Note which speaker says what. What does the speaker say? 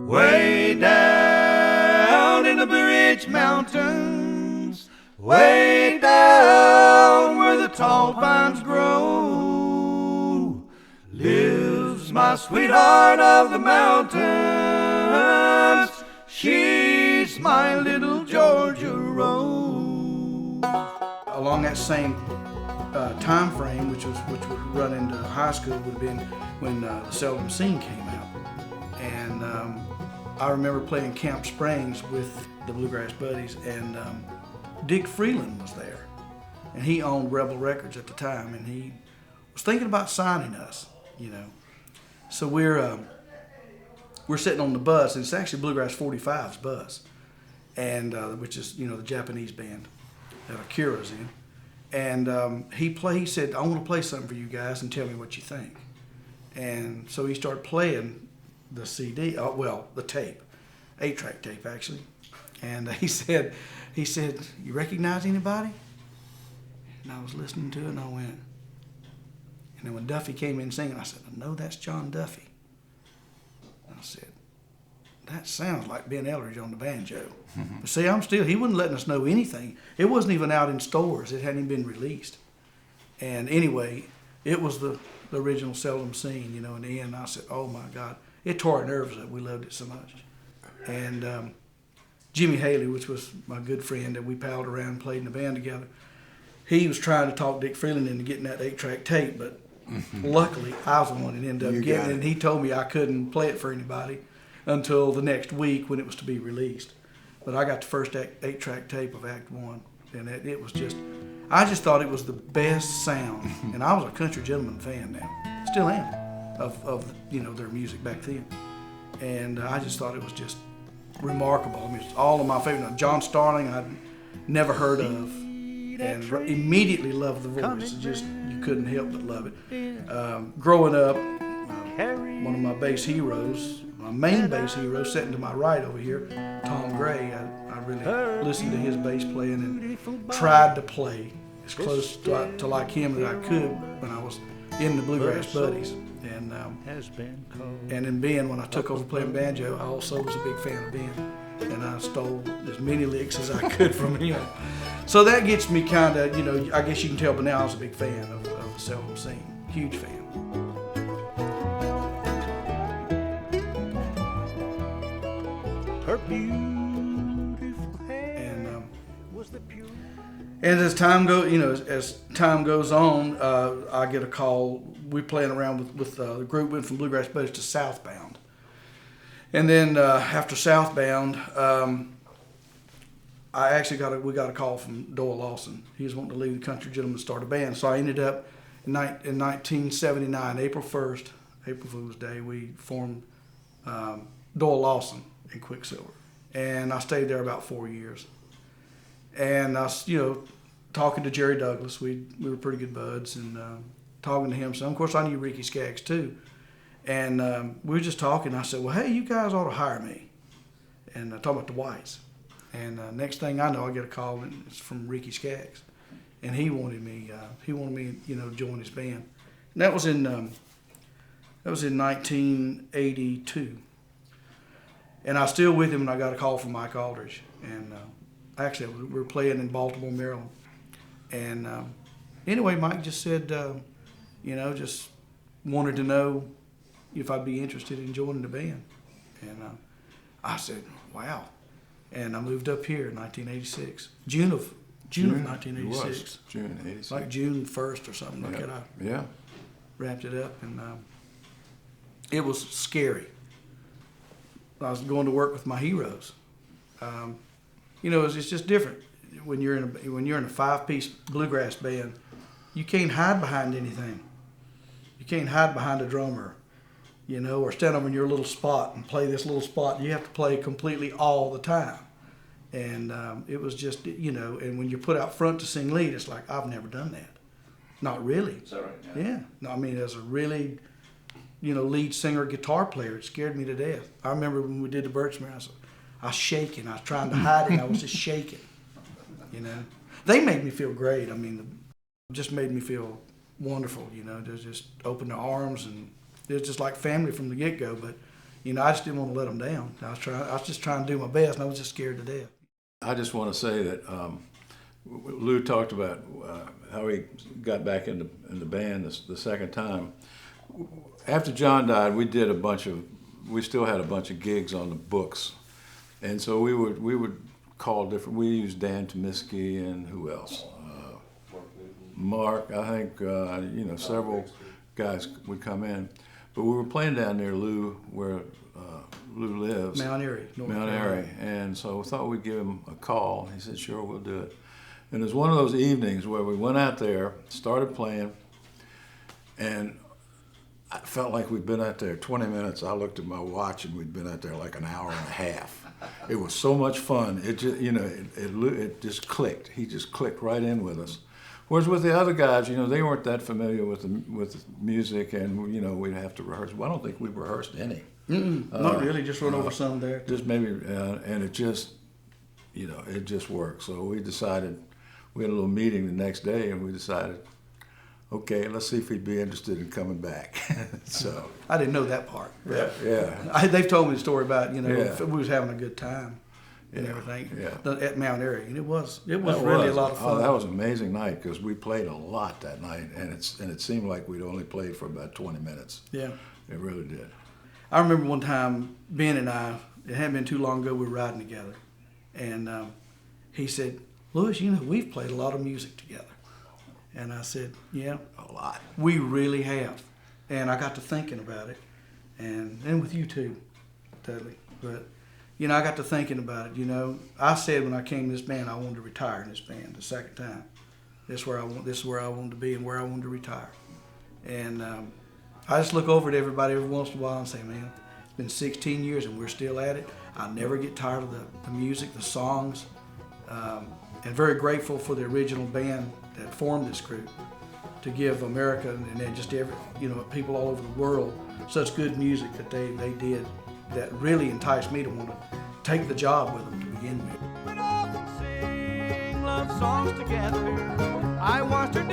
Speaker 1: Way down in the Blue Ridge Mountains, way down where the tall pines grow, lives my sweetheart of the mountains. She's my little Georgia Rose.
Speaker 2: Along that same time frame, which would run into high school, would have been when the Seldom Scene came out. And I remember playing Camp Springs with the Bluegrass Buddies, and Dick Freeland was there. And he owned Rebel Records at the time, and he was thinking about signing us, you know. So we're sitting on the bus, and it's actually Bluegrass 45's bus, and which is, you know, the Japanese band that Akira's in. And he said, I want to play something for you guys and tell me what you think. And so he started playing the CD, the tape, 8-track tape actually. And he said, you recognize anybody? And I was listening to it and I went, and then when Duffy came in singing, I said, I know that's John Duffy. And I said, that sounds like Ben Eldridge on the banjo. But see, he wasn't letting us know anything. It wasn't even out in stores. It hadn't even been released. And anyway, it was the original Seldom Scene, you know, in the end. I said, oh my God. It tore our nerves up. We loved it so much. And Jimmy Haley, which was my good friend that we palled around and played in the band together, he was trying to talk Dick Freeland into getting that 8-track tape, but luckily I was the one that ended up getting it. And he told me I couldn't play it for anybody until the next week when it was to be released. But I got the first 8-track tape of Act 1, and it was just, I just thought it was the best sound. And I was a Country Gentleman fan now, still am, of you know, their music back then. And I just thought it was just remarkable. I mean, it's all of my favorite. John Starling I'd never heard of, and immediately loved the voice. It just, you couldn't help but love it. Growing up, one of my bass heroes, my main bass hero, sitting to my right over here, Tom Gray. I really listened to his bass playing and tried to play as close to like him that I could when I was in the Bluegrass Buddies. And then Ben, when I took over playing banjo, I also was a big fan of Ben, and I stole as many licks as I could from him. So that gets me kind of, you know, I guess you can tell by now I was a big fan of the Seldom Scene, huge fan.
Speaker 1: Her beautiful hair was the pure.
Speaker 2: And as time goes on, I get a call. We're playing around with the group, went from Bluegrass Buddies to Southbound. And then after Southbound, we got a call from Doyle Lawson. He was wanting to leave the Country Gentleman to start a band. So I ended up in 1979, April 1st, April Fool's Day, we formed Doyle Lawson and Quicksilver. And I stayed there about 4 years. And I was, you know, talking to Jerry Douglas. We were pretty good buds, and talking to him. So of course I knew Rickey Skaggs too. And we were just talking. I said, well, hey, you guys ought to hire me. And talking about the Whites. And next thing I know, I get a call, and it's from Rickey Skaggs, and he wanted me, you know, to join his band. And that was in 1982. And I was still with him, and I got a call from Mike Aldridge. And actually, we were playing in Baltimore, Maryland. And anyway, Mike just said, you know, just wanted to know if I'd be interested in joining the band. And I said, wow. And I moved up here in 1986, June of 1986.
Speaker 3: June 86.
Speaker 2: Like June 1st or something like that. I wrapped it up, and it was scary. I was going to work with my heroes. You know, it's just different when you're in a 5-piece bluegrass band. You can't hide behind anything. You can't hide behind a drummer, you know, or stand over in your little spot and play this little spot. You have to play completely all the time. And it was just, you know, and when you're put out front to sing lead, it's like, I've never done that. Not really.
Speaker 3: Is that right?
Speaker 2: Yeah. No, I mean, as a really, you know, lead singer, guitar player, it scared me to death. I remember when we did the Birchmere, I was shaking. I was trying to hide it. I was just shaking, you know. They made me feel great. I mean, just made me feel wonderful, you know. They just opened their arms, and it was just like family from the get-go. But, I just didn't want to let them down. I was just trying to do my best, and I was just scared to death.
Speaker 3: I just want to say that Lou talked about how he got back in the band the second time. After John died, we still had a bunch of gigs on the books, and so we would call different. We used Dan Tomiski and who else? Mark. I think several guys would come in, but we were playing down near Lou, where Lou lives.
Speaker 2: Mount Airy.
Speaker 3: Mount Airy, and so we thought we'd give him a call. He said, "Sure, we'll do it." And it was one of those evenings where we went out there, started playing, and I felt like we'd been out there 20 minutes. I looked at my watch, and we'd been out there like an hour and a half. It was so much fun. It just, it just clicked. He just clicked right in with us. Whereas with the other guys, they weren't that familiar with the music, and we'd have to rehearse. Well, I don't think we rehearsed any.
Speaker 2: Not really. Just run over some there.
Speaker 3: Just maybe, and it just, it just worked. So we decided. We had a little meeting the next day, and we decided, okay, let's see if he'd be interested in coming back. So
Speaker 2: I didn't know that part.
Speaker 3: Yeah.
Speaker 2: They've told me the story about we
Speaker 3: Yeah.
Speaker 2: was having a good time and everything at Mount Airy, and it was
Speaker 3: That
Speaker 2: really a lot of fun.
Speaker 3: Oh, that was an amazing night because we played a lot that night, and it seemed like we'd only played for about 20 minutes.
Speaker 2: Yeah,
Speaker 3: it really did.
Speaker 2: I remember one time Ben and I, it hadn't been too long ago, we were riding together, and he said, "Louis, we've played a lot of music together." And I said, "Yeah,
Speaker 3: a lot.
Speaker 2: We really have." And I got to thinking about it, and with you too, Dudley. But I got to thinking about it. I said when I came to this band, I wanted to retire in this band the second time. This is where I wanted to be and where I wanted to retire. And I just look over at everybody every once in a while and say, "Man, it's been 16 years and we're still at it." I never get tired of the music, the songs. And very grateful for the original band that formed this group to give America and then just people all over the world such good music that they did that really enticed me to want to take the job with them to begin with.
Speaker 1: We'd often sing love songs together. I watched her